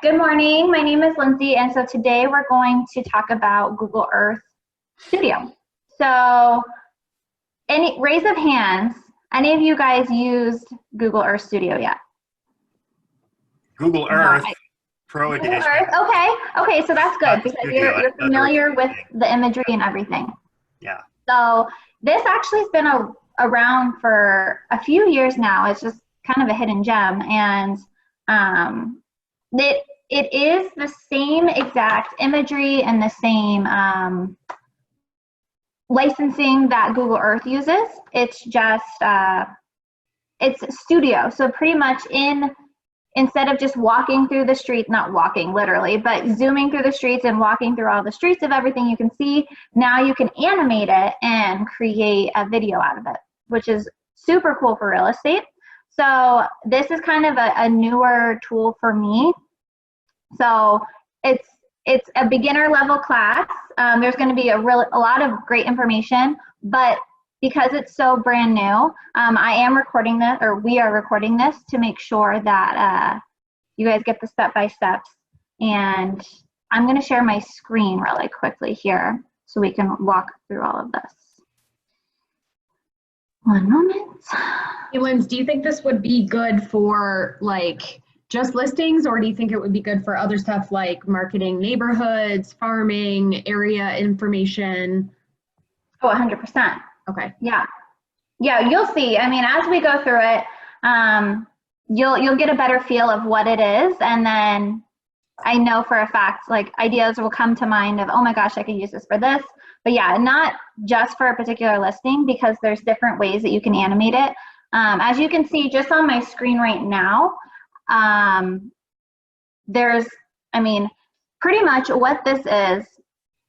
good morning. My name is Lindsey, and so today we're going to talk about Google Earth Studio. So, raise of hands, any of you guys used Google Earth Studio yet? Google Earth Pro Google Edition. Earth, okay, so that's good because you're familiar with the imagery and everything. Yeah. So this actually has been around for a few years now. It's just kind of a hidden gem, and it is the same exact imagery and the same licensing that Google Earth uses. It's just it's studio. So pretty much instead of just walking through the streets, not walking literally, but zooming through the streets and walking through all the streets of everything you can see, now you can animate it and create a video out of it, which is super cool for real estate. So this is kind of a newer tool for me. So it's a beginner level class. There's going to be a lot of great information, but because it's so brand new, I am recording this, or we are recording this to make sure that you guys get the step-by-steps. And I'm going to share my screen really quickly here so we can walk through all of this. One moment. Hey, Linz, do you think this would be good for like just listings, or do you think it would be good for other stuff like marketing neighborhoods, farming, area information? Oh, 100%. Okay. Yeah, you'll see. I mean, as we go through it, you'll get a better feel of what it is, and then I know for a fact, like, ideas will come to mind of, oh my gosh, I could use this for this. But yeah, not just for a particular listing, because there's different ways that you can animate it. As you can see just on my screen right now, pretty much what this is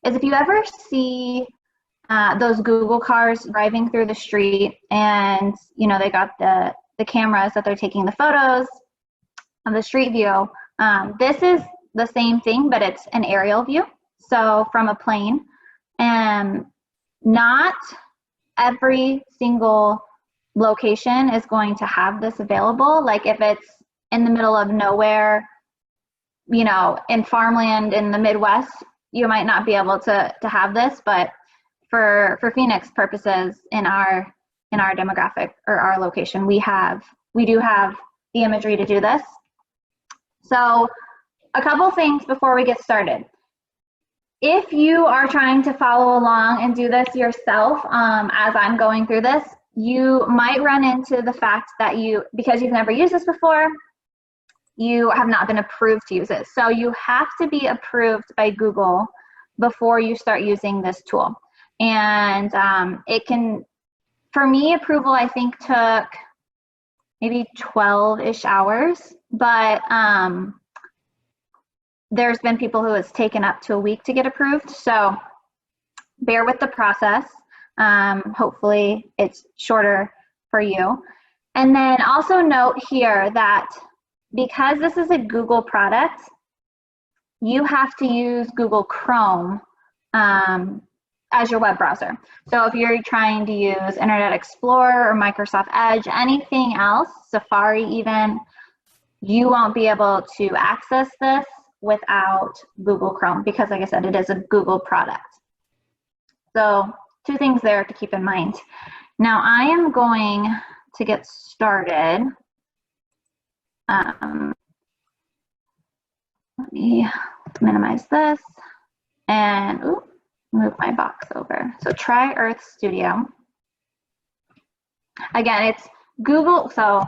if you ever see those Google cars driving through the street, and they got the cameras that they're taking the photos of the street view. This is the same thing, but it's an aerial view, so from a plane. And not every single location is going to have this available. Like if it's in the middle of nowhere, in farmland in the Midwest, you might not be able to have this, but for Phoenix purposes, in our demographic or our location, we do have the imagery to do this. So a couple things before we get started. If you are trying to follow along and do this yourself, as I'm going through this, you might run into the fact that because you've never used this before, you have not been approved to use it. So you have to be approved by Google before you start using this tool. And for me, approval I think took maybe 12-ish hours, but there's been people who it's taken up to a week to get approved. So bear with the process. Hopefully it's shorter for you. And then also note here that because this is a Google product, you have to use Google Chrome as your web browser. So if you're trying to use Internet Explorer or Microsoft Edge, anything else, Safari even, you won't be able to access this without Google Chrome, because like I said, it is a Google product. So two things there to keep in mind. Now I am going to get started. Let me minimize this and move my box over. So try Earth Studio. Again, it's Google, so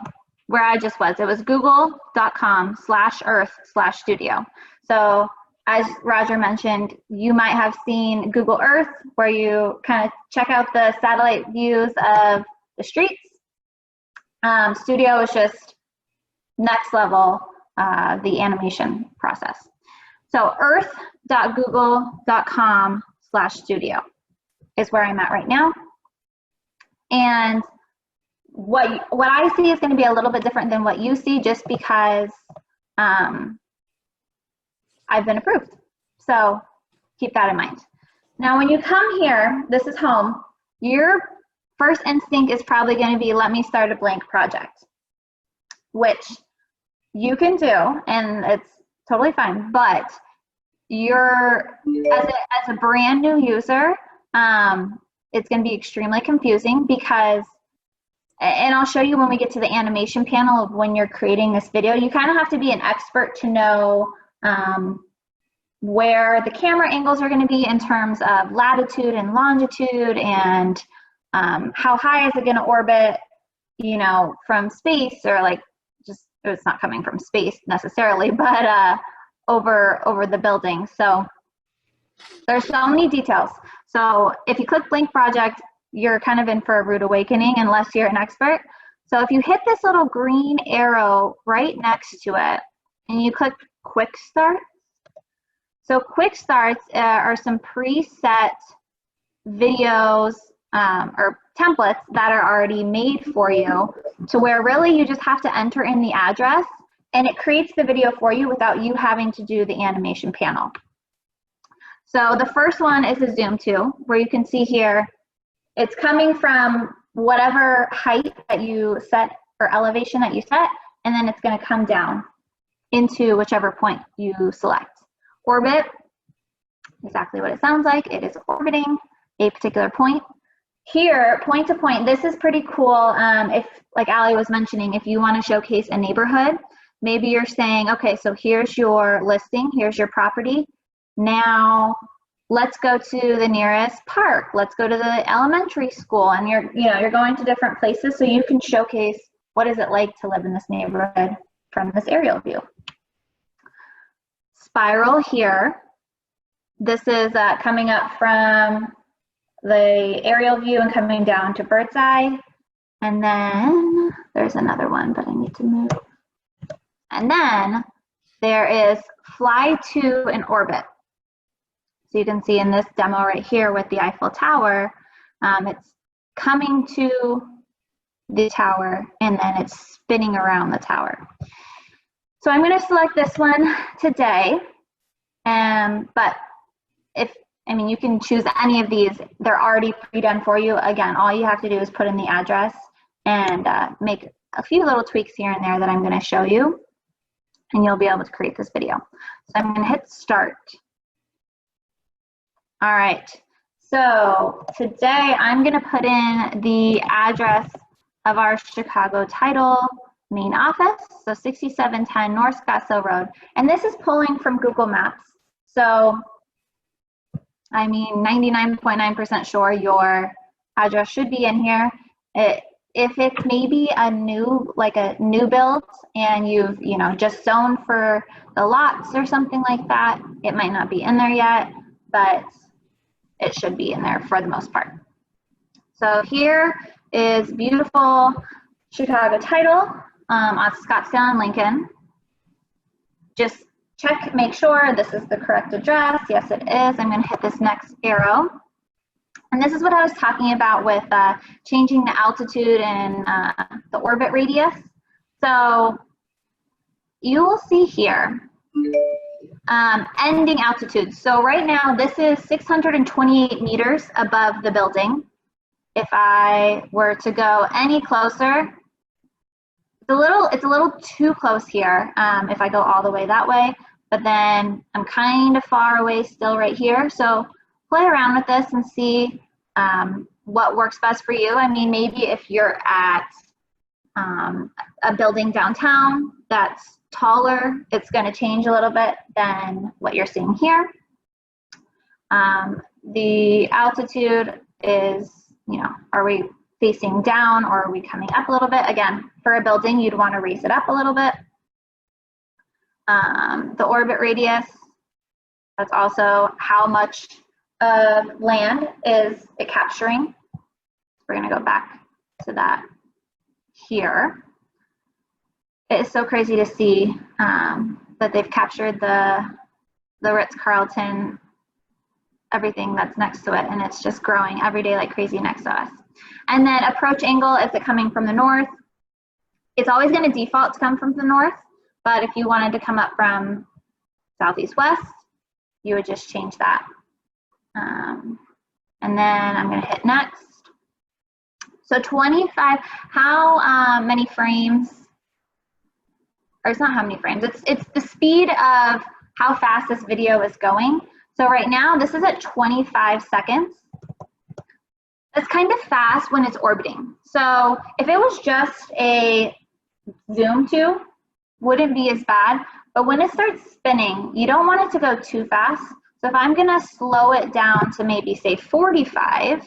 where I just was, it was google.com/earth/studio. So as Roger mentioned, you might have seen Google Earth, where you kind of check out the satellite views of the streets. Studio is just next level, the animation process. So earth.google.com/studio is where I'm at right now. And what I see is going to be a little bit different than what you see, just because I've been approved. So keep that in mind. Now, when you come here, this is home, your first instinct is probably going to be, let me start a blank project, which you can do, and it's totally fine. But you're, as a brand new user, it's going to be extremely confusing because, and I'll show you when we get to the animation panel of when you're creating this video, you kind of have to be an expert to know where the camera angles are going to be in terms of latitude and longitude, and how high is it going to orbit, you know, from space, or like, just, it's not coming from space necessarily, but over the building. So there's so many details. So if you click blank project, you're kind of in for a rude awakening unless you're an expert. So if you hit this little green arrow right next to it and you click quick start. So quick starts are some preset videos or templates that are already made for you, to where really you just have to enter in the address and it creates the video for you without you having to do the animation panel. So the first one is a zoom to, where you can see here, it's coming from whatever height that you set or elevation that you set, and then it's going to come down into whichever point you select. Orbit, exactly what it sounds like. It is orbiting a particular point. Here, point to point, this is pretty cool. If, like Ali was mentioning, if you want to showcase a neighborhood, maybe you're saying, okay, so here's your listing, here's your property. Now let's go to the nearest park. Let's go to the elementary school, and you're going to different places so you can showcase what is it like to live in this neighborhood from this aerial view. Spiral here. This is coming up from the aerial view and coming down to bird's eye. And then there's another one, but I need to move. And then there is fly to and orbit. So you can see in this demo right here with the Eiffel Tower, it's coming to the tower and then it's spinning around the tower. So I'm going to select this one today, but you can choose any of these. They're already pre-done for you. Again, all you have to do is put in the address and make a few little tweaks here and there that I'm going to show you, and you'll be able to create this video. So I'm going to hit start. All right, so today I'm going to put in the address of our Chicago title main office, so 6710 North Scottsdale Road, and this is pulling from Google Maps. So 99.9% sure your address should be in here. If it's maybe a new build and you've just zoned for the lots or something like that, it might not be in there yet, but it should be in there for the most part. So here is beautiful Chicago title on Scottsdale and Lincoln. Just check, make sure this is the correct address. Yes, it is. I'm going to hit this next arrow. And this is what I was talking about with changing the altitude and the orbit radius. So you will see here ending altitude. So right now this is 628 meters above the building. If I were to go any closer, it's a little too close here if I go all the way that way, but then I'm kind of far away still right here. So play around with this and see what works best for you. Maybe if you're at a building downtown that's taller, it's going to change a little bit than what you're seeing here. The altitude is, are we facing down or are we coming up a little bit? Again, for a building, you'd want to raise it up a little bit. The orbit radius, that's also how much of land is it capturing. We're going to go back to that here. It is so crazy to see that they've captured the Ritz-Carlton, everything that's next to it, and it's just growing every day like crazy next to us. And then approach angle, is it coming from the north? It's always going to default to come from the north, but if you wanted to come up from southeast west, you would just change that. And then I'm going to hit next. So 25, how many frames or it's not how many frames, it's the speed of how fast this video is going. So right now, this is at 25 seconds. That's kind of fast when it's orbiting. So if it was just a zoom to, wouldn't be as bad. But when it starts spinning, you don't want it to go too fast. So if I'm gonna slow it down to maybe say 45,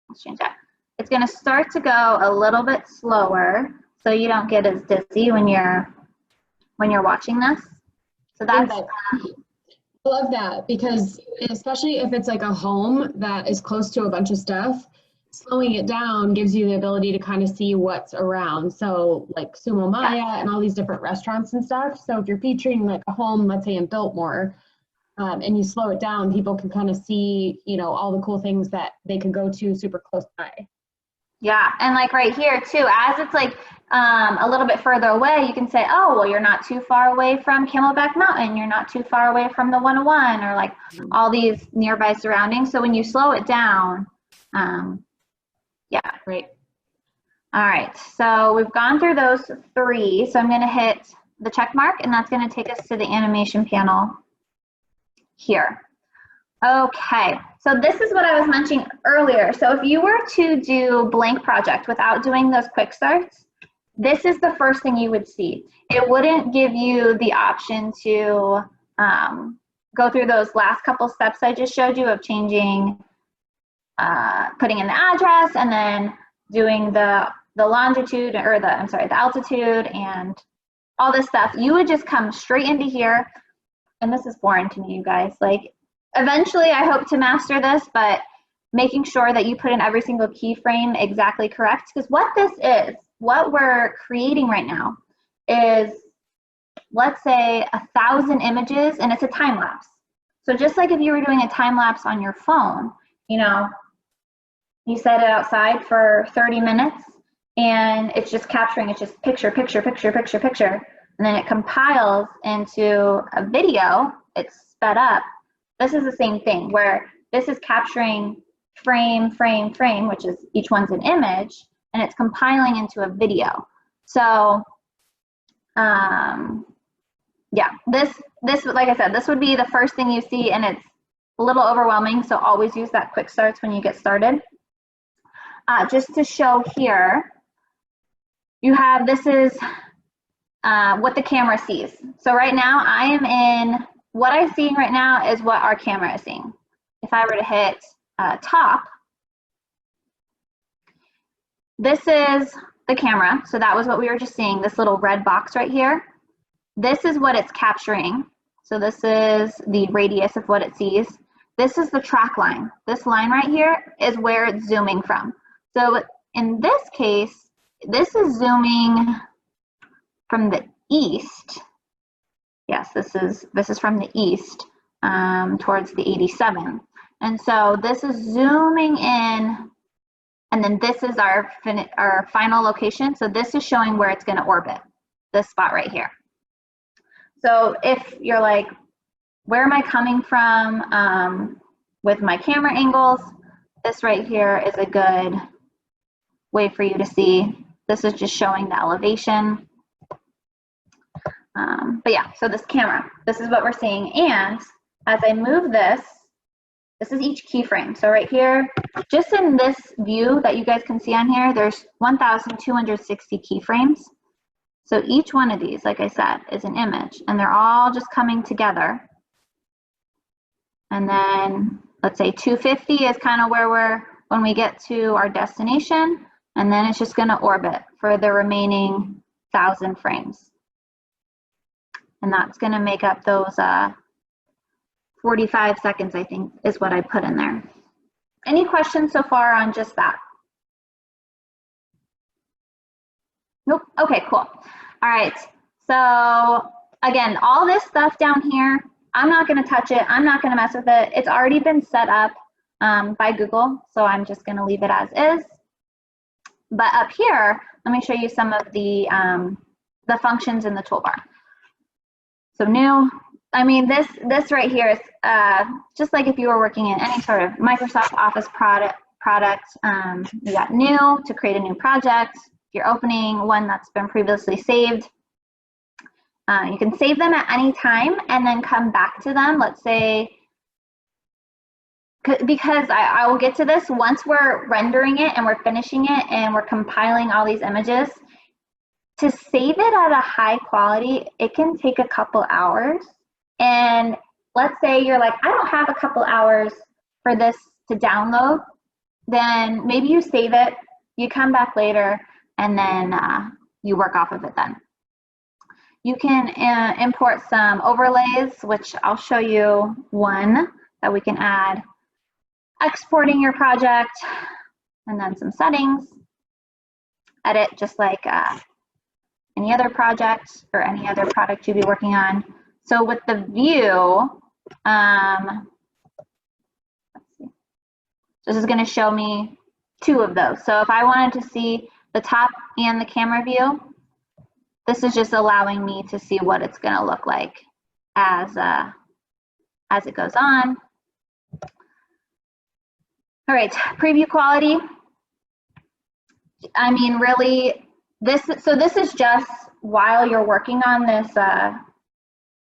let's change that. It's gonna start to go a little bit slower so you don't get as dizzy when you're watching this. So that's I love that, because especially if it's like a home that is close to a bunch of stuff, slowing it down gives you the ability to kind of see what's around. So like Sumo Maya and all these different restaurants and stuff. So if you're featuring like a home, let's say in Biltmore, and you slow it down, people can kind of see, you know, all the cool things that they could go to super close by. Yeah, and like right here too, as it's like a little bit further away, you can say, oh, well, you're not too far away from Camelback Mountain, you're not too far away from the 101, or like all these nearby surroundings. So when you slow it down, yeah, great. All right, so we've gone through those 3. So I'm gonna hit the check mark, and that's gonna take us to the animation panel here. Okay, so this is what I was mentioning earlier. So if you were to do blank project without doing those quick starts, this is the first thing you would see. It wouldn't give you the option to go through those last couple steps I just showed you of changing, putting in the address, and then doing the longitude, or the altitude and all this stuff. You would just come straight into here, and this is foreign to me, you guys. Like, eventually, I hope to master this, but making sure that you put in every single keyframe exactly correct. Because what this is, what we're creating right now is, let's say, 1,000 images, and it's a time lapse. So just like if you were doing a time lapse on your phone, you know, you set it outside for 30 minutes, and it's just capturing, it's just picture, picture, picture, picture, picture, and then it compiles into a video. It's sped up. This is the same thing, where this is capturing frame, frame, frame, which is each one's an image, and it's compiling into a video. So, yeah, this, like I said, this would be the first thing you see, and it's a little overwhelming, so always use that quick starts when you get started. Just to show here, you have, this is what the camera sees. So right now I am in, what I'm seeing right now is what our camera is seeing. If I were to hit top, this is the camera. So that was what we were just seeing, this little red box right here. This is what it's capturing. So this is the radius of what it sees. This is the track line. This line right here is where it's zooming from. So in this case, this is zooming from the east. Yes, this is from the east towards the 87. And so this is zooming in, and then this is our final location. So this is showing where it's going to orbit, this spot right here. So if you're like, where am I coming from with my camera angles? This right here is a good way for you to see. This is just showing the elevation. But yeah, so this camera, this is what we're seeing. And as I move this is each keyframe. So right here, just in this view that you guys can see on here, there's 1,260 keyframes. So each one of these, like I said, is an image, and they're all just coming together. And then let's say 250 is kind of where when we get to our destination, and then it's just going to orbit for the remaining 1,000 frames. And that's going to make up those 45 seconds, I think, is what I put in there. Any questions so far on just that? Nope. Okay, cool. All right. So again, all this stuff down here, I'm not going to touch it. I'm not going to mess with it. It's already been set up by Google, so I'm just going to leave it as is. But up here, let me show you some of the functions in the toolbar. So new, I mean, this right here is just like if you were working in any sort of Microsoft Office product, you got new to create a new project, you're opening one that's been previously saved, you can save them at any time and then come back to them. Let's say, because I will get to this, once we're rendering it and we're finishing it and we're compiling all these images, to save it at a high quality, it can take a couple hours. And let's say you're like, I don't have a couple hours for this to download, then maybe you save it, you come back later, and then you work off of it then. You can import some overlays, which I'll show you one that we can add. Exporting your project, and then some settings. Edit just like any other project or any other product you'd be working on. So with the view, let's see. This is going to show me 2 of those. So if I wanted to see the top and the camera view, this is just allowing me to see what it's going to look like as it goes on. All right, preview quality. I mean, really, this is just while you're working on this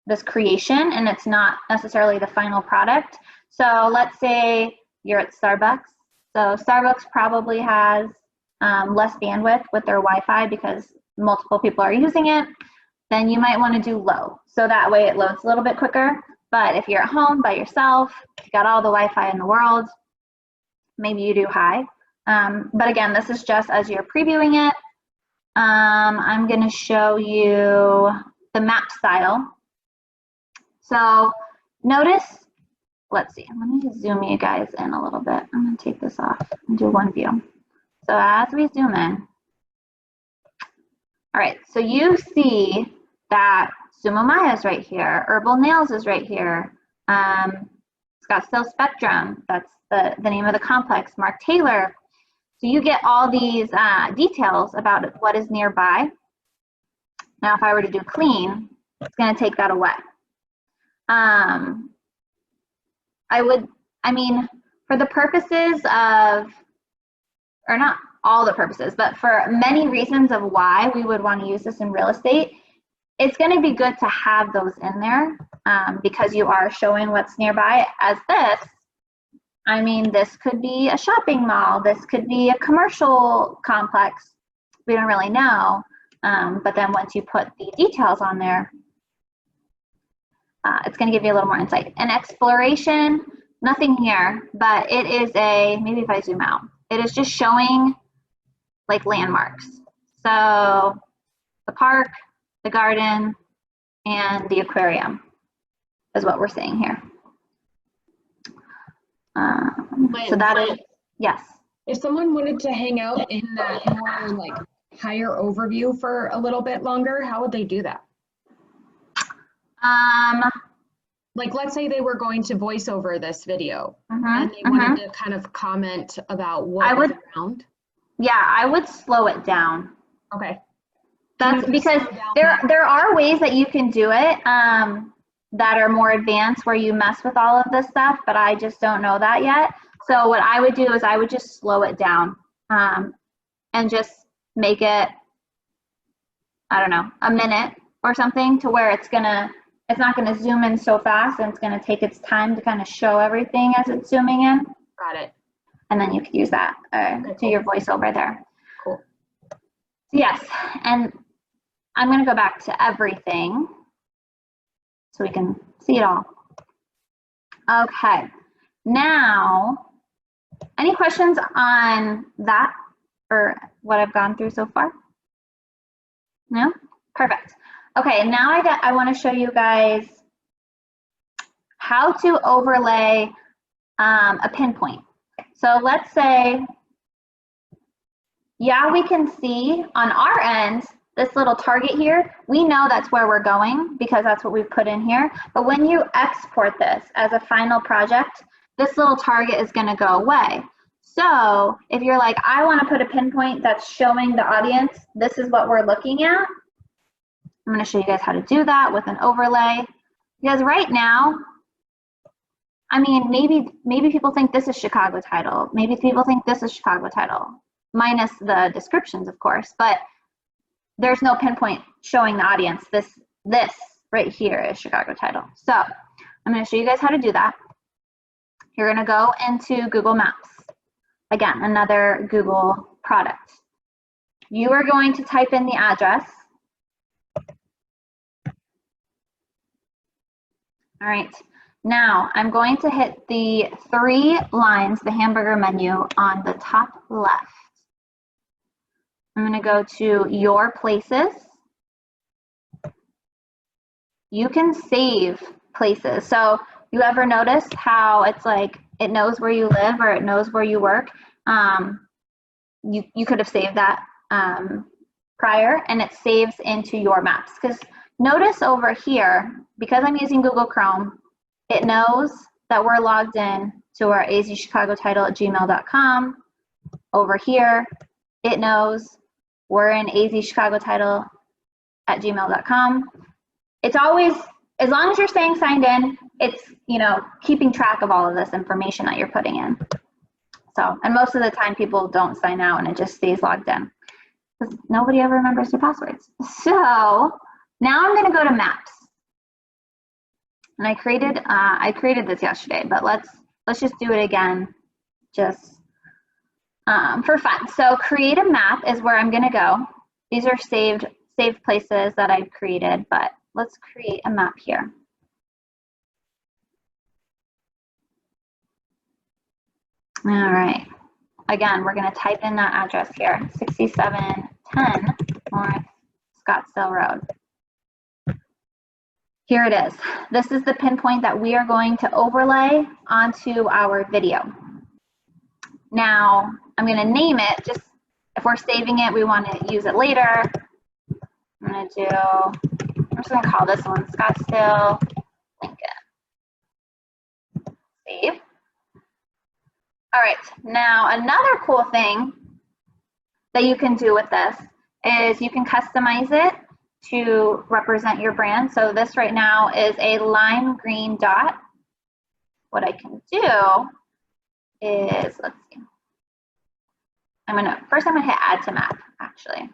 this creation, and it's not necessarily the final product. So let's say you're at Starbucks. So Starbucks probably has less bandwidth with their Wi-Fi because multiple people are using it. Then you might want to do low, so that way it loads a little bit quicker. But if you're at home by yourself, you got all the Wi-Fi in the world, maybe you do high. But again, this is just as you're previewing it. I'm going to show you the map style. So notice, let's see, let me just zoom you guys in a little bit. I'm going to take this off and do one view. So as we zoom in, all right, so you see that Sumomaya is right here, Herbal Nails is right here, Scottsdale Spectrum, that's the name of the complex, Mark Taylor. So you get all these details about what is nearby. Now, if I were to do clean, it's going to take that away. I mean, for the purposes of, or not all the purposes, but for many reasons of why we would want to use this in real estate, it's going to be good to have those in there because you are showing what's nearby. As this, I mean, this could be a shopping mall. This could be a commercial complex. We don't really know. But then once you put the details on there, it's going to give you a little more insight. And exploration, nothing here, but it is a, maybe if I zoom out, it is just showing like landmarks. So the park, the garden, and the aquarium is what we're seeing here. So that is, yes. If someone wanted to hang out in that more like higher overview for a little bit longer, how would they do that? Like, let's say they were going to voice over this video and they wanted to kind of comment about what was around. Yeah, I would slow it down. Okay. That's because there are ways that you can do it that are more advanced where you mess with all of this stuff, but I just don't know that yet. So what I would do is I would just slow it down and just make it, I don't know, a minute or something to where it's not gonna zoom in so fast, and it's gonna take its time to kind of show everything as it's zooming in. Got it. And then you could use that to your voiceover there. Cool. Yes, and I'm gonna go back to everything so we can see it all. Okay, now, any questions on that or what I've gone through so far? No? Perfect. Okay, now I want to show you guys how to overlay a pinpoint. So let's say, yeah, we can see on our end, this little target here, we know that's where we're going because that's what we've put in here. But when you export this as a final project, this little target is going to go away. So if you're like, I want to put a pinpoint that's showing the audience, this is what we're looking at. I'm going to show you guys how to do that with an overlay. Because right now, I mean, maybe people think this is Chicago title. Maybe people think this is Chicago title. minus the descriptions, of course, but there's no pinpoint showing the audience. This right here is Chicago title. So I'm going to show you guys how to do that. You're going to go into Google Maps. Again, another Google product. You are going to type in the address. All right. Now I'm going to hit the 3 lines, the hamburger menu on the top left. I'm going to go to Your Places. You can save places. So you ever noticed how it's like it knows where you live or it knows where you work? You could have saved that prior, and it saves into your maps. Because notice over here, because I'm using Google Chrome, it knows that we're logged in to our azchicagotitle@gmail.com. Over here, it knows we're in azchicagotitle@gmail.com. It's always, as long as you're staying signed in, it's, you know, keeping track of all of this information that you're putting in. So, and most of the time people don't sign out and it just stays logged in because nobody ever remembers their passwords. So now I'm going to go to Maps. And I created this yesterday, but let's just do it again, just for fun. So create a map is where I'm going to go. These are saved places that I've created, but let's create a map here. All right. Again, we're going to type in that address here, 6710 North Scottsdale Road. Here it is. This is the pinpoint that we are going to overlay onto our video. Now, I'm going to name it, just if we're saving it, we want to use it later. I'm just going to call this one Scottsdale Lincoln. Save. All right, now another cool thing that you can do with this is you can customize it to represent your brand. So this right now is a lime green dot. What I can do is, let's see. First I'm gonna hit add to map, actually.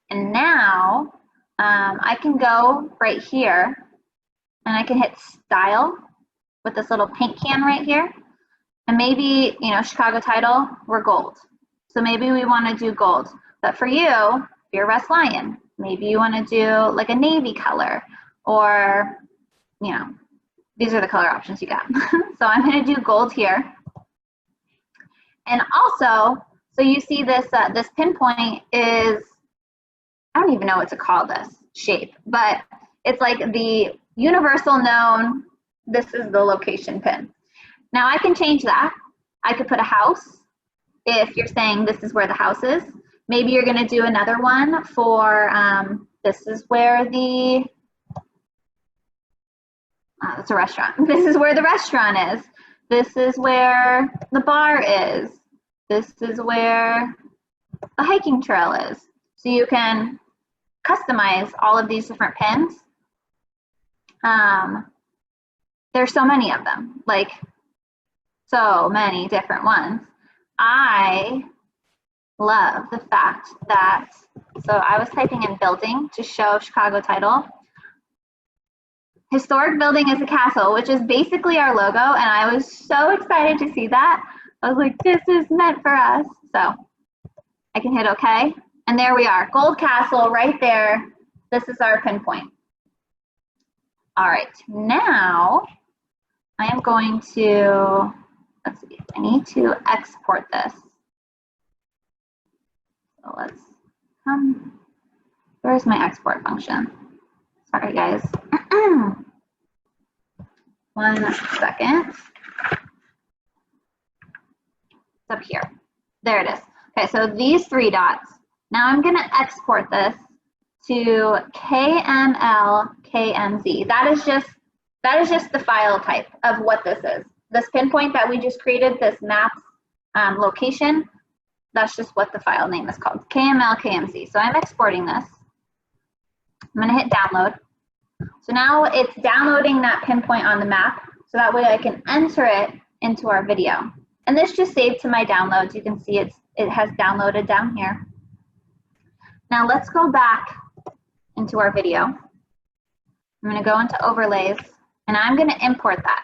And now I can go right here and I can hit style with this little paint can right here. And maybe, you know, Chicago title, we're gold. So maybe we want to do gold. But for you, if you're Russ Lyon, maybe you want to do like a navy color, or, you know, these are the color options you got. So I'm going to do gold here. And also, so you see this, this pinpoint is, I don't even know what to call this shape, but it's like the universal known, this is the location pin. Now I can change that. I could put a house if you're saying this is where the house is. Maybe you're going to do another one for this is where the, it's a restaurant. This is where the restaurant is. This is where the bar is. This is where the hiking trail is. So you can customize all of these different pins. There's so many of them, like so many different ones. I love the fact that, so I was typing in building to show Chicago title. Historic building is a castle, which is basically our logo, and I was so excited to see that. I was like, this is meant for us. So I can hit OK, and there we are, Gold Castle right there. This is our pinpoint. All right, now I am going to, let's see, I need to export this. So let's where's my export function? Sorry guys. 1 second. It's up here. There it is. Okay, so these 3 dots. Now I'm gonna export this to KML/KMZ. That is just the file type of what this is. This pinpoint that we just created, this maps location, that's just what the file name is called, KML/KMZ. So I'm exporting this. I'm gonna hit download. So now it's downloading that pinpoint on the map, so that way I can enter it into our video. And this just saved to my downloads. You can see it's it has downloaded down here. Now let's go back into our video. I'm going to go into overlays and I'm going to import that.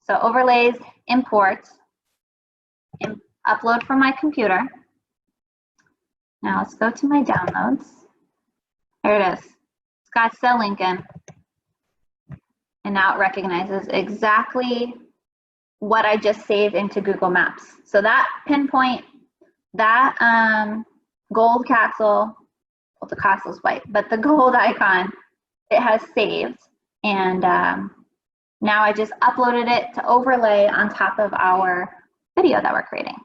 So overlays, import, upload from my computer. Now let's go to my downloads. There it is. Scottsdale, Lincoln. And now it recognizes exactly what I just saved into Google Maps. So that pinpoint, that gold castle, well, the castle's white, but the gold icon, it has saved. And now I just uploaded it to overlay on top of our video that we're creating.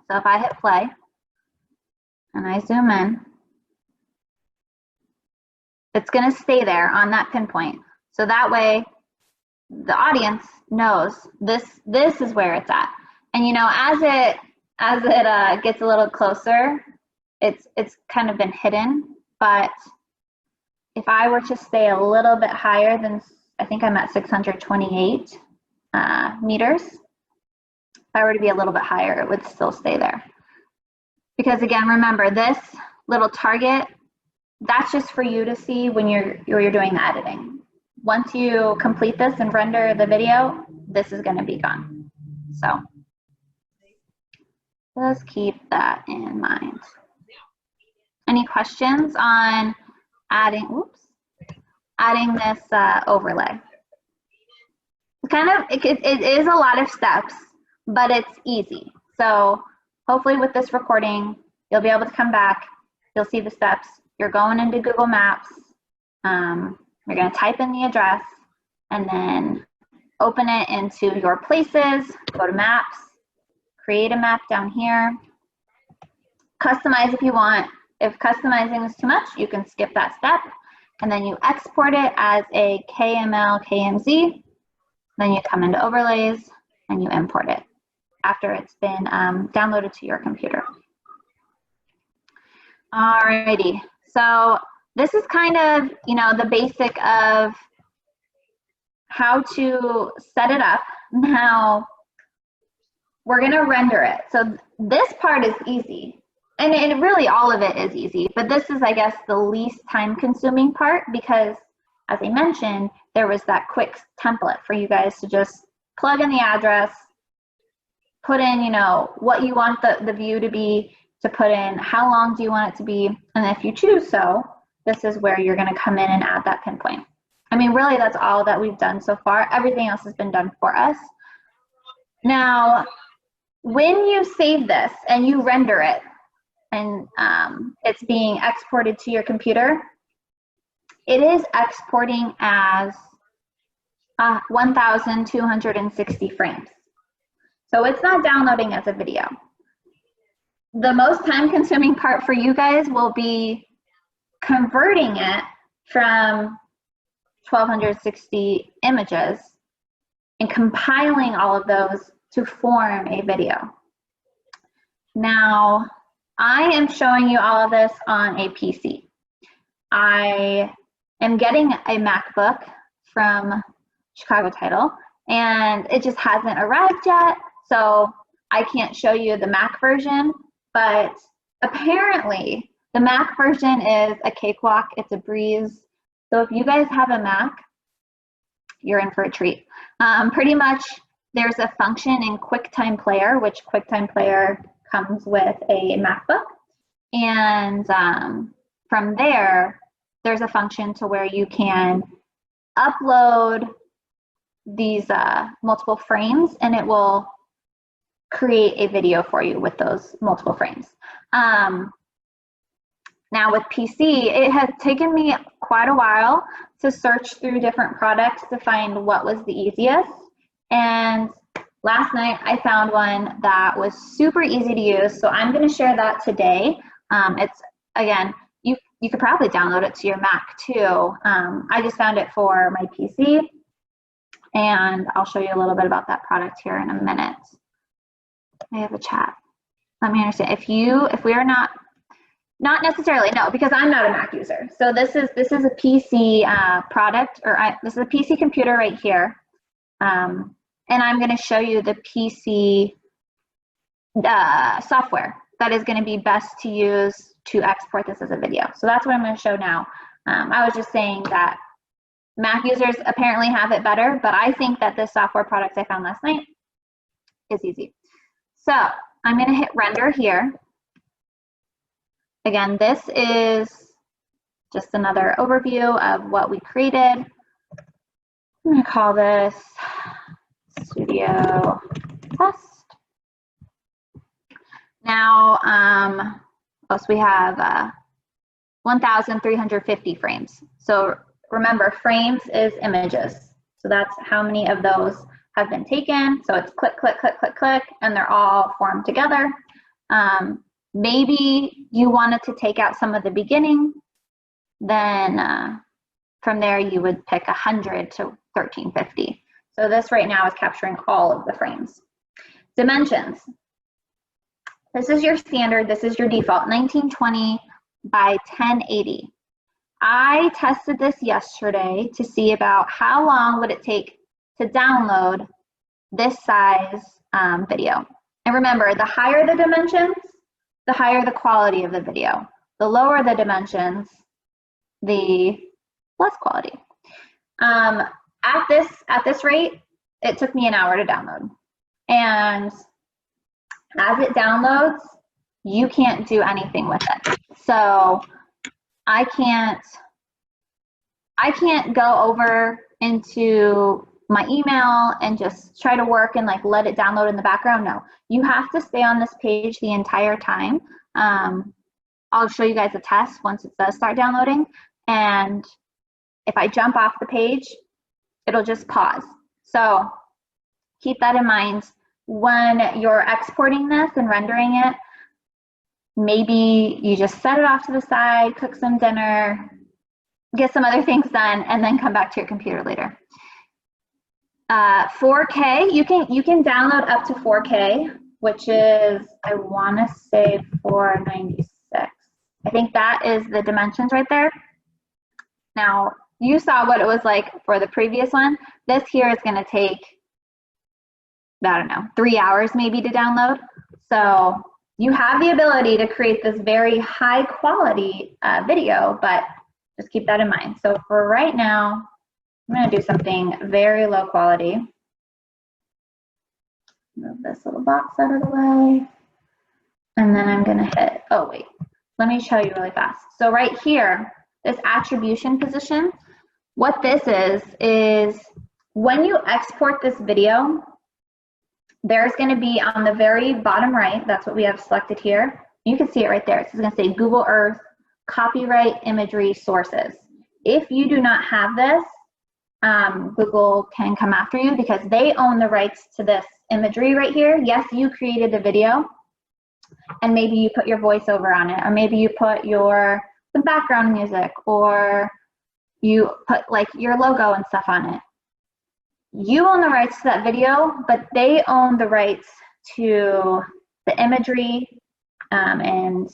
So if I hit play and I zoom in, it's going to stay there on that pinpoint. So that way the audience knows this is where it's at. And you know, as it gets a little closer, it's kind of been hidden. But if I were to stay a little bit higher than, I think I'm at 628 meters. If I were to be a little bit higher, it would still stay there. Because again, remember this little target, that's just for you to see when you're doing the editing. Once you complete this and render the video, this is going to be gone. So just keep that in mind. Any questions on adding this overlay? It is a lot of steps, but it's easy. So hopefully with this recording, you'll be able to come back. You'll see the steps. You're going into Google Maps. You're going to type in the address and then open it into your places. Go to Maps, create a map down here. Customize if you want. If customizing is too much, you can skip that step. And then you export it as a KML, KMZ. Then you come into overlays and you import it after it's been downloaded to your computer. Alrighty, so this is kind of, you know, the basic of how to set it up. Now we're gonna render it. So this part is easy. And really all of it is easy, but this is, I guess, the least time consuming part because, as I mentioned, there was that quick template for you guys to just plug in the address, put in, you know, what you want the view to be, to put in how long do you want it to be, and if you choose so, this is where you're gonna come in and add that pinpoint. I mean, really that's all that we've done so far. Everything else has been done for us. Now, when you save this and you render it, and it's being exported to your computer, it is exporting as 1,260 frames. So it's not downloading as a video. The most time-consuming part for you guys will be converting it from 1,260 images and compiling all of those to form a video. Now, I am showing you all of this on a PC. I am getting a MacBook from Chicago Title, and it just hasn't arrived yet, so I can't show you the Mac version, but apparently the Mac version is a cakewalk. It's a breeze. So if you guys have a Mac, you're in for a treat. Pretty much there's a function in QuickTime Player, which QuickTime Player comes with a MacBook, and from there there's a function to where you can upload these multiple frames and it will create a video for you with those multiple frames. Now with PC, it has taken me quite a while to search through different products to find what was the easiest, and last night I found one that was super easy to use, so I'm going to share that today. It's, again, you could probably download it to your Mac too. I just found it for my PC, and I'll show you a little bit about that product here in a minute. I have a chat. Let me understand. If we are not necessarily, no, because I'm not a Mac user. So this is a PC product, or this is a PC computer right here. And I'm going to show you the PC software that is going to be best to use to export this as a video. So that's what I'm going to show now. I was just saying that Mac users apparently have it better, but I think that this software product I found last night is easy. So I'm going to hit render here. Again, this is just another overview of what we created. I'm going to call this Studio Test. Now, so we have 1,350 frames. So remember, frames is images. So that's how many of those have been taken. So it's click, click, click, click, click, and they're all formed together. Maybe you wanted to take out some of the beginning, then from there you would pick 100 to 1350. So this right now is capturing all of the frames. Dimensions. This is your standard, this is your default, 1920 by 1080. I tested this yesterday to see about how long would it take to download this size video. And remember, the higher the dimensions, the higher the quality of the video. The lower the dimensions, the less quality. At this rate, it took me an hour to download. And as it downloads, you can't do anything with it. So I can't go over into my email and just try to work and like let it download in the background. No, you have to stay on this page the entire time. I'll show you guys a test once it does start downloading. And if I jump off the page, it'll just pause. So keep that in mind when you're exporting this and rendering it. Maybe you just set it off to the side, cook some dinner, get some other things done, and then come back to your computer later. 4K, you can download up to 4K, which is, I want to say 496. I think that is the dimensions right there. Now, you saw what it was like for the previous one. This here is going to take, I don't know, 3 hours maybe to download. So you have the ability to create this very high quality video, but just keep that in mind. So for right now, I'm going to do something very low quality. Move this little box out of the way. And then I'm going to hit, oh wait, let me show you really fast. So right here, this attribution position, what this is when you export this video, there's going to be on the very bottom right, that's what we have selected here. You can see it right there. It's going to say Google Earth, copyright imagery sources. If you do not have this, Google can come after you because they own the rights to this imagery right here. Yes, you created the video and maybe you put your voiceover on it, or maybe you put some background music, or you put like your logo and stuff on it. You own the rights to that video, but they own the rights to the imagery and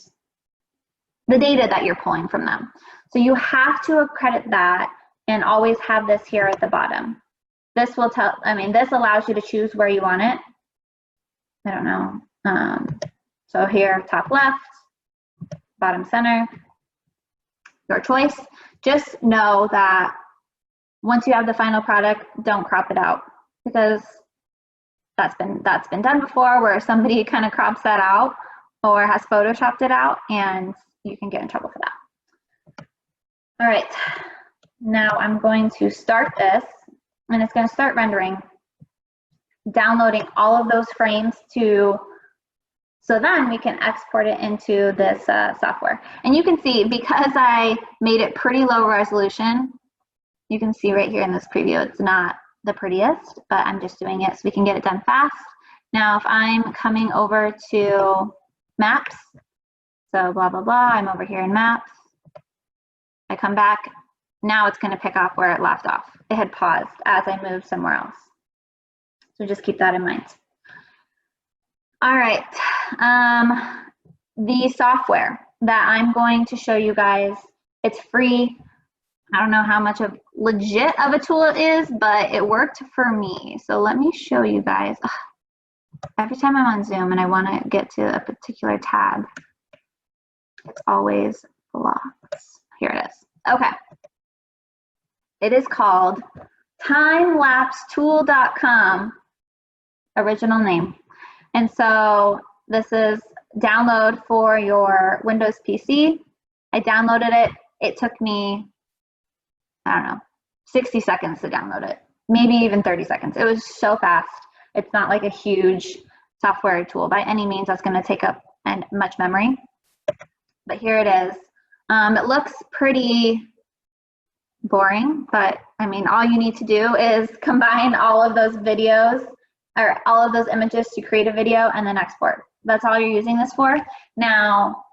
the data that you're pulling from them. So you have to accredit that and always have this here at the bottom. This will tell, this allows you to choose where you want it. I don't know. So here, top left, bottom center, your choice. Just know that once you have the final product, don't crop it out, because that's been done before, where somebody kind of crops that out or has photoshopped it out, and you can get in trouble for that. All right, now I'm going to start this, and it's going to start rendering, downloading all of those frames so then we can export it into this software. And you can see, because I made it pretty low resolution, you can see right here in this preview, it's not the prettiest, but I'm just doing it so we can get it done fast. Now, if I'm coming over to Maps, so blah, blah, blah, I'm over here in Maps. I come back, now it's gonna pick up where it left off. It had paused as I moved somewhere else. So just keep that in mind. All right, the software that I'm going to show you guys, it's free. I don't know how much of legit of a tool it is, but it worked for me. So let me show you guys. every time I'm on Zoom and I want to get to a particular tab, it's always blocked. Here it is. Okay. It is called Timelapsetool.com, original name. And so this is download for your Windows PC. I downloaded it. It took me, I don't know, 60 seconds to download it, maybe even 30 seconds. It was so fast. It's not like a huge software tool by any means that's going to take up much memory. But here it is. It looks pretty boring, but I mean, all you need to do is combine all of those videos or all of those images to create a video and then export. That's all you're using this for. Now,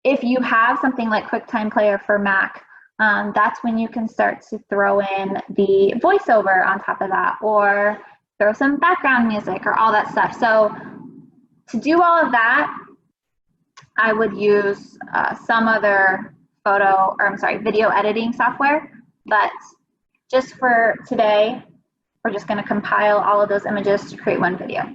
if you have something like QuickTime Player for Mac, that's when you can start to throw in the voiceover on top of that, or throw some background music or all that stuff. So to do all of that, I would use some other video editing software. But just for today, we're just going to compile all of those images to create one video.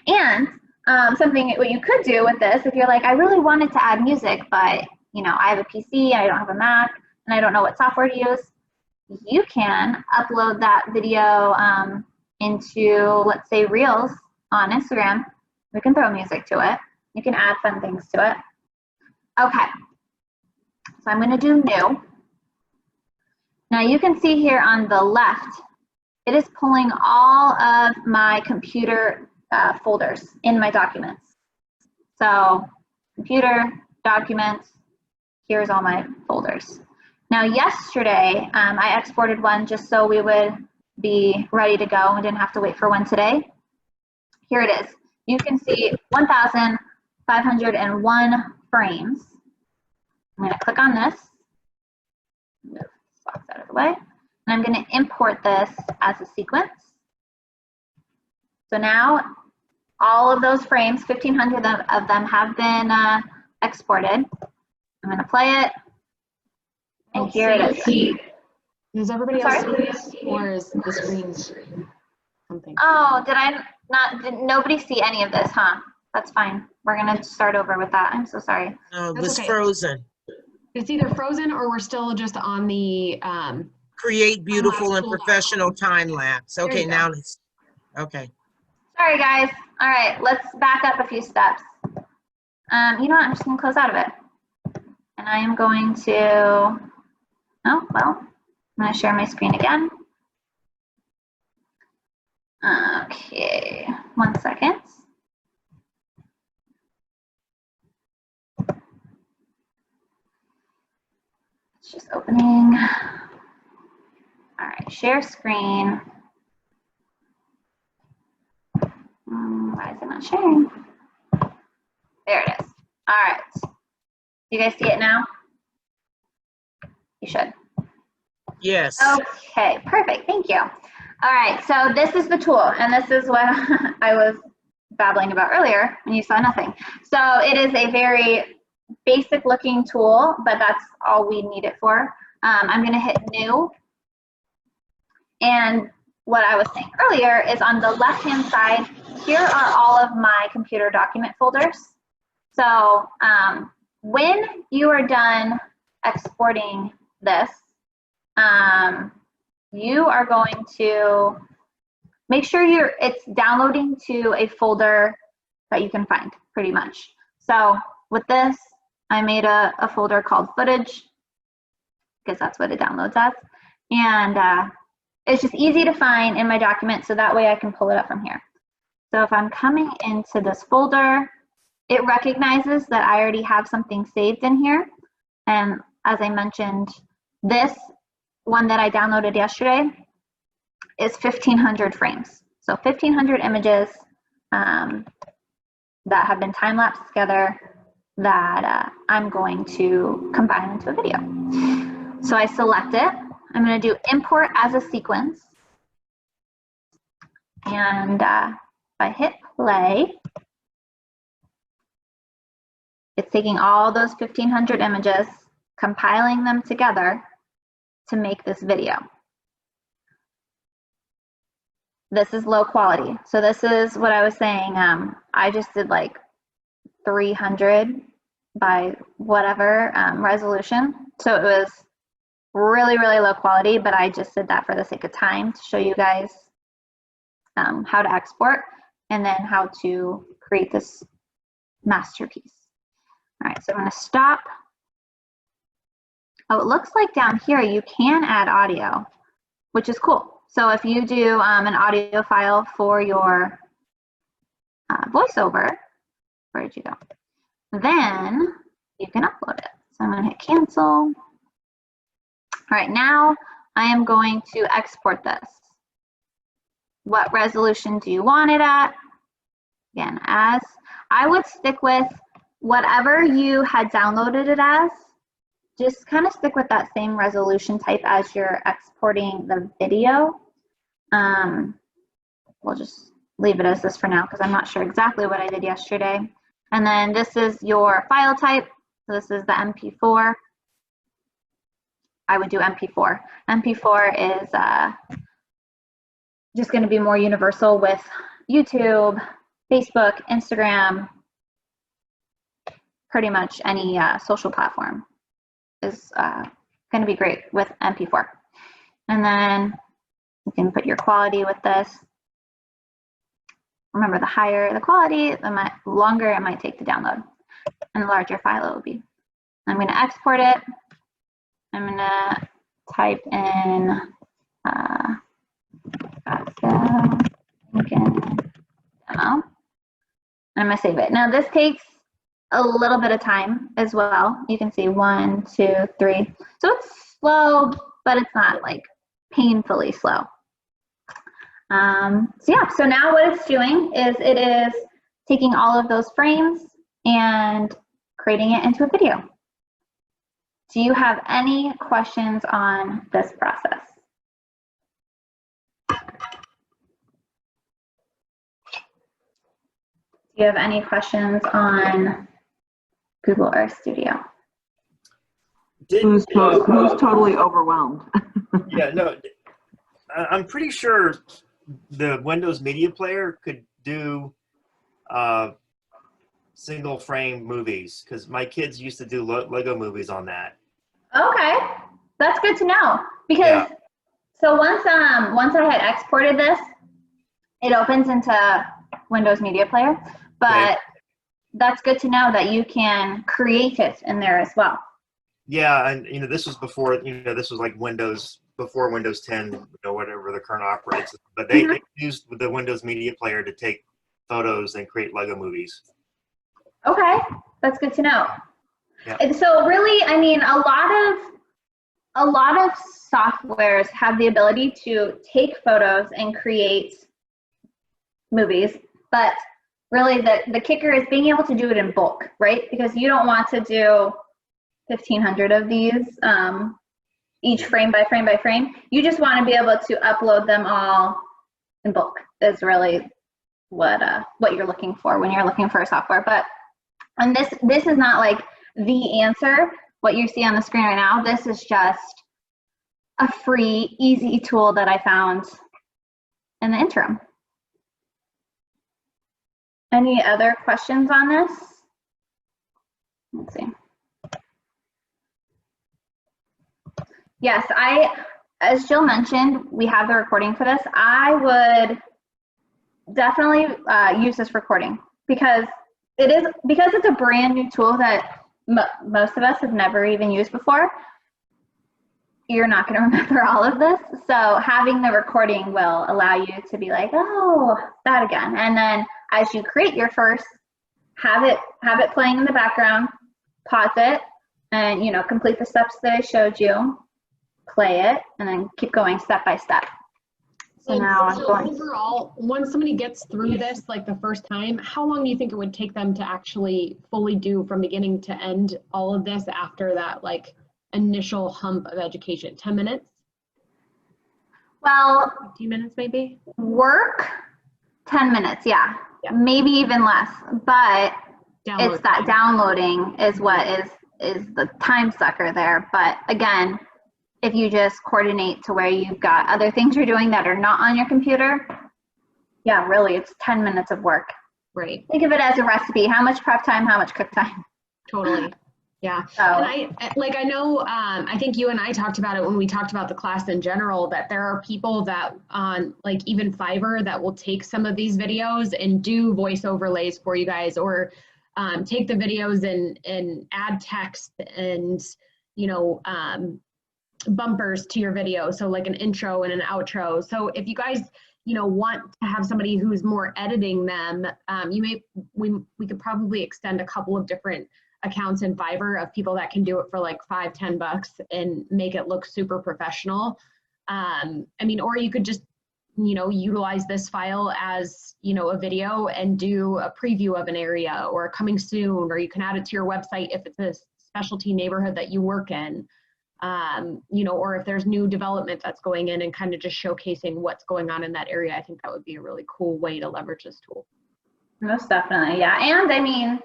And what you could do with this, if you're like, I really wanted to add music, but you know, I have a PC, I don't have a Mac, and I don't know what software to use, you can upload that video into, let's say, Reels on Instagram. We can throw music to it. You can add fun things to it. Okay, so I'm going to do new. Now you can see here on the left, it is pulling all of my computer folders in my documents. So computer, documents, here's all my folders. Now yesterday, I exported one just so we would be ready to go. We didn't have to wait for one today. Here it is. You can see 1,501 frames. I'm going to click on this. Move this box out of the way. And I'm going to import this as a sequence. So now all of those frames, 1,500 of them have been exported. I'm going to play it. And here it is. Does everybody else see this, or is the screen something? Oh, did nobody see any of this, huh? That's fine. We're going to start over with that. I'm so sorry. No, it That's was okay. frozen. It's either frozen or we're still just on the Create beautiful and tool. professional time lapse. There Okay, you go. now it's okay. Sorry, guys. All right, let's back up a few steps. You know what? I'm just going to close out of it. And I am going to, I'm going to share my screen again. Okay, 1 second. It's just opening. All right, share screen. Why is it not sharing? There it is. All right. You guys see it now? You should. Yes. Okay, perfect. Thank you. All right, so this is the tool, and this is what I was babbling about earlier when you saw nothing. So it is a very basic looking tool, but that's all we need it for. I'm going to hit new. And what I was saying earlier is on the left-hand side, here are all of my computer document folders. So when you are done exporting this, you are going to make sure it's downloading to a folder that you can find, pretty much. So with this, I made a folder called footage, because that's what it downloads as. And it's just easy to find in my document, so that way I can pull it up from here. So if I'm coming into this folder, it recognizes that I already have something saved in here. And as I mentioned, this one that I downloaded yesterday is 1,500 frames. So 1,500 images that have been time-lapsed together that I'm going to combine into a video. So I select it. I'm going to do import as a sequence. And if I hit play, it's taking all those 1,500 images, compiling them together to make this video. this is low quality. So this is what I was saying. I just did like 300 by whatever resolution. So it was really, really low quality, but I just did that for the sake of time to show you guys how to export and then how to create this masterpiece. All right, so I'm gonna stop. Oh, it looks like down here you can add audio, which is cool. So if you do an audio file for your voiceover, where did you go? Then you can upload it. So I'm gonna hit cancel. All right, now I am going to export this. What resolution do you want it at? Again, as I would stick with whatever you had downloaded it as, just kind of stick with that same resolution type as you're exporting the video. We'll just leave it as this for now because I'm not sure exactly what I did yesterday. And then this is your file type. So this is the MP4. I would do MP4. MP4 is just going to be more universal with YouTube, Facebook, Instagram, pretty much any social platform is going to be great with MP4. And then you can put your quality with this. Remember, the higher the quality, the longer it might take to download, and the larger file it will be. I'm going to export it. I'm going to type in demo. I'm going to save it. Now this takes a little bit of time as well. You can see 1, 2, 3. So it's slow, but it's not like painfully slow. So yeah, so now what it's doing is it is taking all of those frames and creating it into a video. Do you have any questions on this process? Do you have any questions on Google Earth Studio? Who's totally overwhelmed? Yeah, no, I'm pretty sure the Windows Media Player could do single frame movies because my kids used to do Lego movies on that. Okay, that's good to know because Yeah. so once I had exported this, it opens into Windows Media Player, but Okay. that's good to know that you can create it in there as well. Yeah, and this was before this was like Windows before Windows 10, whatever the current operating system. But they used the Windows Media Player to take photos and create Lego movies. Okay, that's good to know. Yeah. And so really, I mean, a lot of softwares have the ability to take photos and create movies, but really the kicker is being able to do it in bulk, right? Because you don't want to do 1,500 of these each frame by frame by frame. You just want to be able to upload them all in bulk is really what you're looking for when you're looking for a software. But and this is not like the answer, what you see on the screen right now. This is just a free, easy tool that I found in the interim. Any other questions on this? Let's see. Yes, as Jill mentioned, we have the recording for this. I would definitely use this recording because it's a brand new tool that most of us have never even used before. You're not going to remember all of this. So having the recording will allow you to be like, oh, that again. And then as you create your first, have it playing in the background, pause it, and complete the steps that I showed you, play it, and then keep going step by step. So now I'm going. Overall, once somebody gets through this like the first time, how long do you think it would take them to actually fully do from beginning to end all of this after that like initial hump of education? 10 minutes? Well, 15 minutes maybe? work 10 minutes, yeah. Maybe even less, but Download it's that time. downloading is what is the time sucker there. But again, if you just coordinate to where you've got other things you're doing that are not on your computer, Yeah, really, it's 10 minutes of work. Right. Think of it as a recipe. How much prep time, how much cook time. Totally. Yeah. So, And I know, I think you and I talked about it when we talked about the class in general, that there are people that on like even Fiverr that will take some of these videos and do voice overlays for you guys, or take the videos and add text and, you know, bumpers to your video. So like an intro and an outro. So if you guys, you know, want to have somebody who's more editing them, we could probably extend a couple of different accounts in Fiverr of people that can do it for like $5-10 and make it look super professional. I mean, or you could just, you know, utilize this file as, you know, a video and do a preview of an area or coming soon, or you can add it to your website if it's a specialty neighborhood that you work in, you know, or if there's new development that's going in and kind of just showcasing what's going on in that area. I think that would be a really cool way to leverage this tool. most definitely, yeah. And I mean,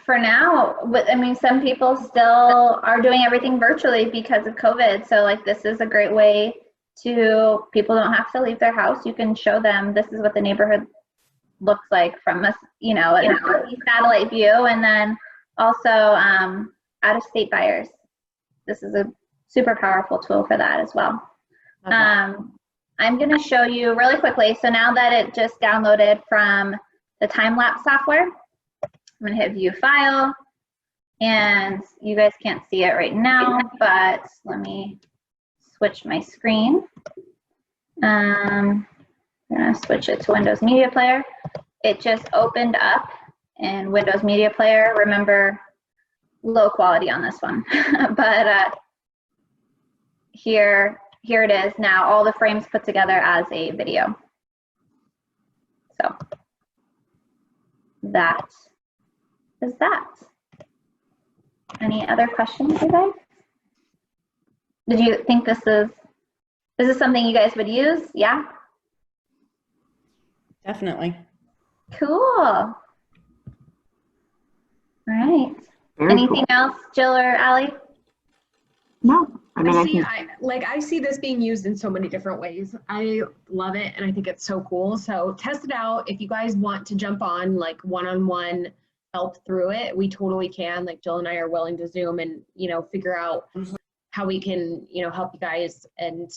for now, I mean, some people still are doing everything virtually because of COVID. So like, this is a great way to, people don't have to leave their house. You can show them, this is what the neighborhood looks like from us, you know, a satellite view. And then also out-of-state buyers. This is a super powerful tool for that as well. I'm going to show you really quickly. So now that it just downloaded from the Timelapse software, I'm going to hit view file, and you guys can't see it right now, but let me switch my screen. I'm going to switch it to Windows Media Player. It just opened up in Windows Media Player. Remember, low quality on this one, but here it is now, all the frames put together as a video. So that is that. Any other questions, you guys? Did you think this is something you guys would use? Yeah? Definitely. Cool. All right. Very Anything else, Jill or Allie? No, I mean, I see this being used in so many different ways. I love it, and I think it's so cool. So test it out. If you guys want to jump on like one-on-one help through it, we totally can. Like Jill and I are willing to Zoom and, you know, figure out how we can, you know, help you guys and,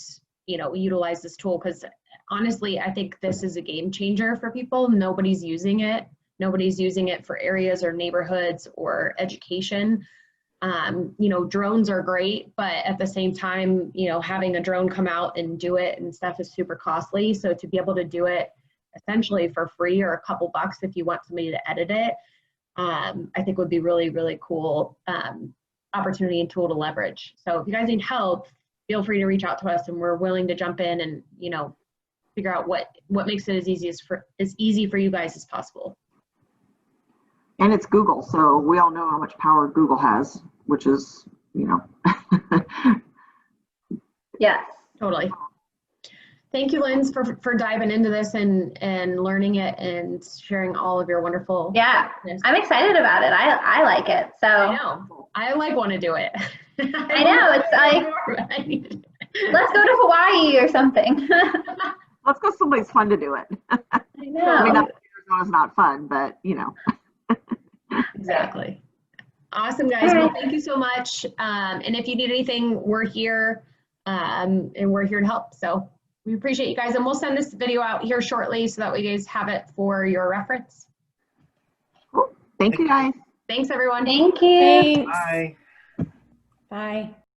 you know, utilize this tool. Because honestly, I think this is a game changer for people. Nobody's using it. Nobody's using it for areas or neighborhoods or education. You know, drones are great, but at the same time, you know, having a drone come out and do it and stuff is super costly. So to be able to do it essentially for free or a couple bucks if you want somebody to edit it, I think would be really, really cool opportunity and tool to leverage. So if you guys need help, feel free to reach out to us, and we're willing to jump in and, you know, figure out what makes it as easy for you guys as possible. and it's Google, so we all know how much power Google has, which is, you know. Yes. Totally. Thank you, Linz, for diving into this and learning it and sharing all of your wonderful. Yeah, I'm excited about it. I like it. So I know. I want to do it. I know, it's like, let's go to Hawaii or something. Let's go someplace fun to do it. I know. I mean, Arizona's not fun, but you know. Exactly. Awesome, guys. Well, thank you so much. And if you need anything, we're here, and we're here to help. So we appreciate you guys, and we'll send this video out here shortly so that you guys have it for your reference. Cool. Thank you, guys. Thanks, everyone. Thank you. Thanks. Bye. Bye.